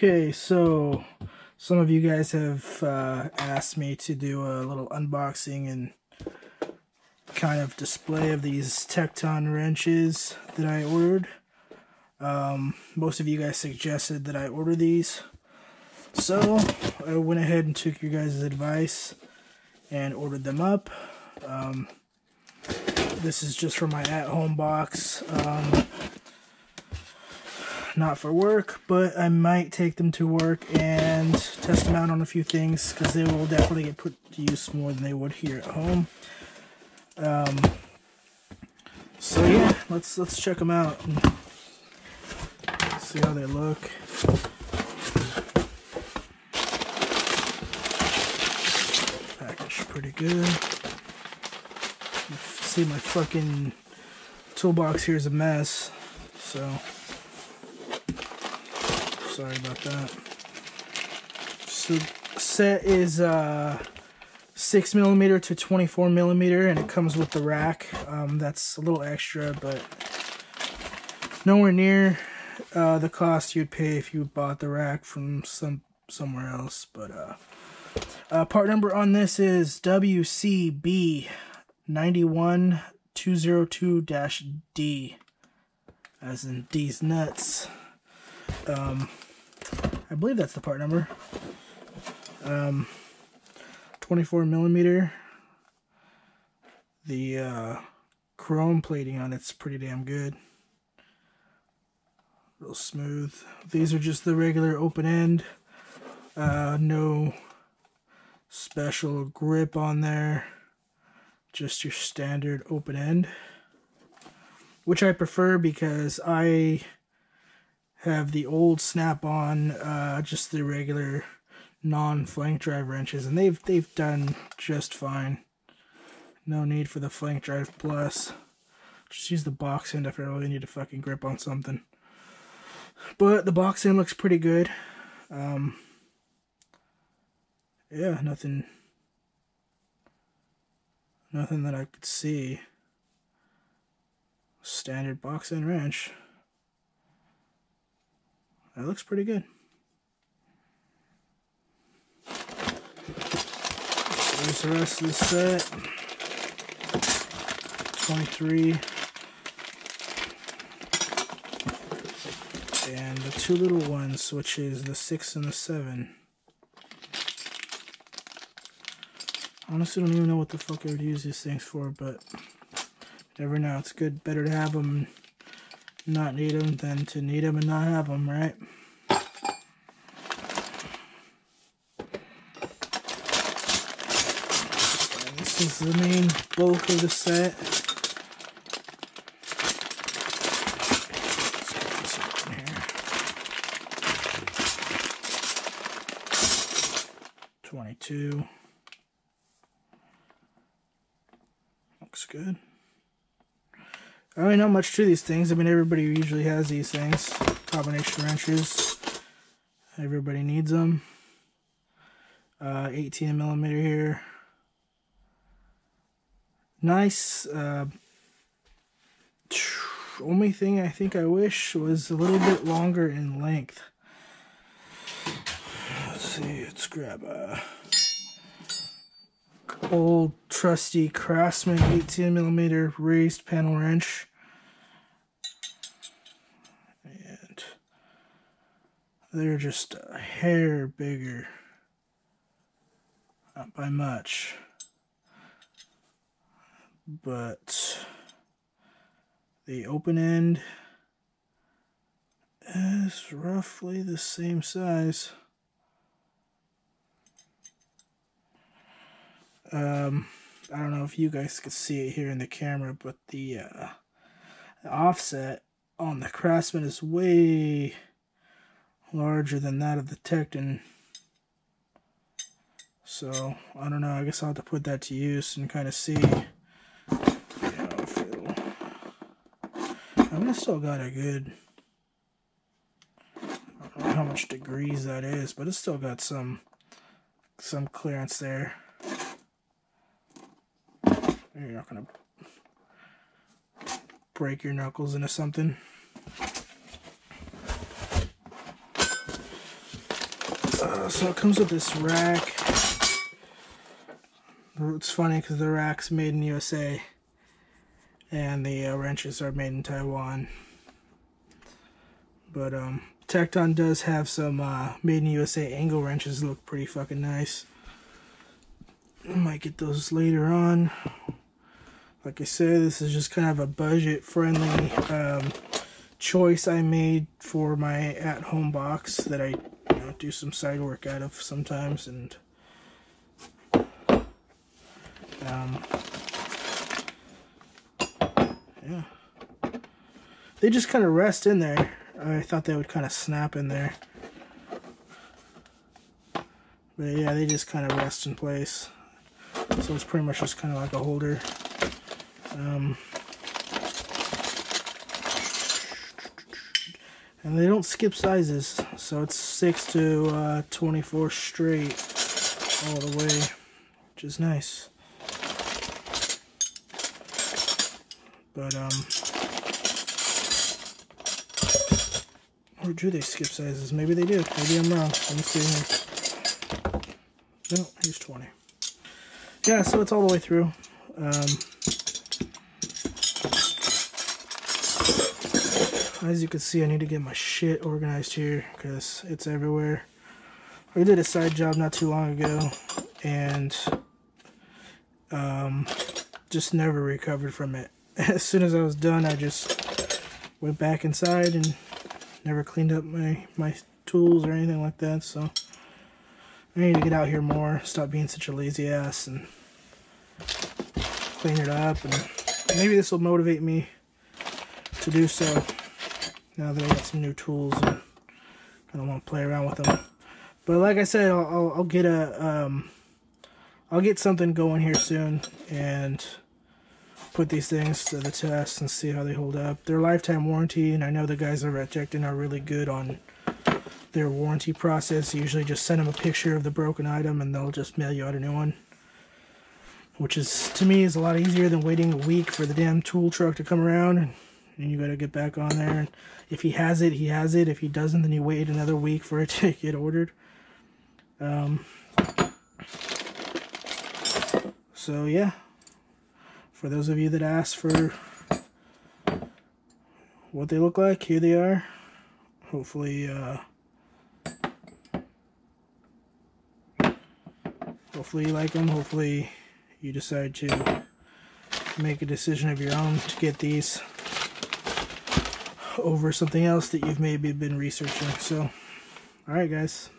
Okay, so some of you guys have asked me to do a little unboxing and kind of display of these Tekton wrenches that I ordered. Most of you guys suggested that I order these, so I went ahead and took your guys' advice and ordered them up. This is just for my at-home box. Not for work, but I might take them to work and test them out on a few things, because they will definitely get put to use more than they would here at home. So yeah, let's check them out and see how they look. Packaged pretty good. You see, my fucking toolbox here is a mess, so sorry about that. So set is 6mm to 24mm, and it comes with the rack. That's a little extra, but nowhere near the cost you'd pay if you bought the rack from somewhere else. But part number on this is WCB 91202-D, as in D's nuts. I believe that's the part number. 24mm. The chrome plating on it's pretty damn good. Real smooth. These are just the regular open end. No special grip on there. Just your standard open end, which I prefer because I have the old snap-on, just the regular non-flank drive wrenches, and they've done just fine. No need for the flank drive plus. Just use the box end if I really need to fucking grip on something. But the box end looks pretty good. Yeah, nothing that I could see. Standard box end wrench. That looks pretty good. There's the rest of the set. 23. And the two little ones, which is the 6 and the 7. Honestly, don't even know what the fuck I would use these things for, but never know. It's good, better to have them and not need them than to need them and not have them, right? And this is the main bulk of the set. Let's get this open here. 22. Looks good. I mean, not much to these things. I mean, everybody usually has these things. Combination wrenches. Everybody needs them. 18mm here. Nice. Only thing I think I wish was a little bit longer in length. Let's see. Let's grab a old trusty Craftsman 18mm raised panel wrench, and they're just a hair bigger, not by much, but the open end is roughly the same size. I don't know if you guys could see it here in the camera, but the offset on the Craftsman is way larger than that of the Tekton. So, I don't know, I guess I'll have to put that to use and kind of see, if it'll... I mean, I still got a good... I don't know how much degrees that is, but it's still got some clearance there. You're not going to break your knuckles into something. So it comes with this rack. It's funny because the rack's made in USA and the wrenches are made in Taiwan. But Tekton does have some made in USA angle wrenches that look pretty fucking nice. I might get those later on. Like I said, this is just kind of a budget-friendly choice I made for my at-home box that I do some side work out of sometimes, and yeah, they just kind of rest in there. I thought they would kind of snap in there, but yeah, they just kind of rest in place. So it's pretty much just kind of like a holder. And they don't skip sizes, so it's 6 to 24 straight all the way, which is nice. But or do they skip sizes? Maybe they do. Maybe I'm wrong. Let me see here. No, here's 20. Yeah, so it's all the way through. As you can see, I need to get my shit organized here because it's everywhere. I did a side job not too long ago and just never recovered from it. As soon as I was done, I just went back inside and never cleaned up my tools or anything like that. So I need to get out here more, stop being such a lazy ass, and clean it up. And maybe this will motivate me to do so. Now that I got some new tools and kind of want to play around with them. But like I said, I'll get I'll get something going here soon and put these things to the test and see how they hold up. They're lifetime warranty, and I know the guys over at Tekton are really good on their warranty process. You usually just send them a picture of the broken item and they'll just mail you out a new one, which is, to me, is a lot easier than waiting a week for the damn tool truck to come around. And you gotta get back on there, and if he has it, he has it. If he doesn't, then you wait another week for it to get ordered. So yeah, for those of you that asked for what they look like, here they are. Hopefully you like them. Hopefully you decide to make a decision of your own to get these over something else that you've maybe been researching. So, alright guys.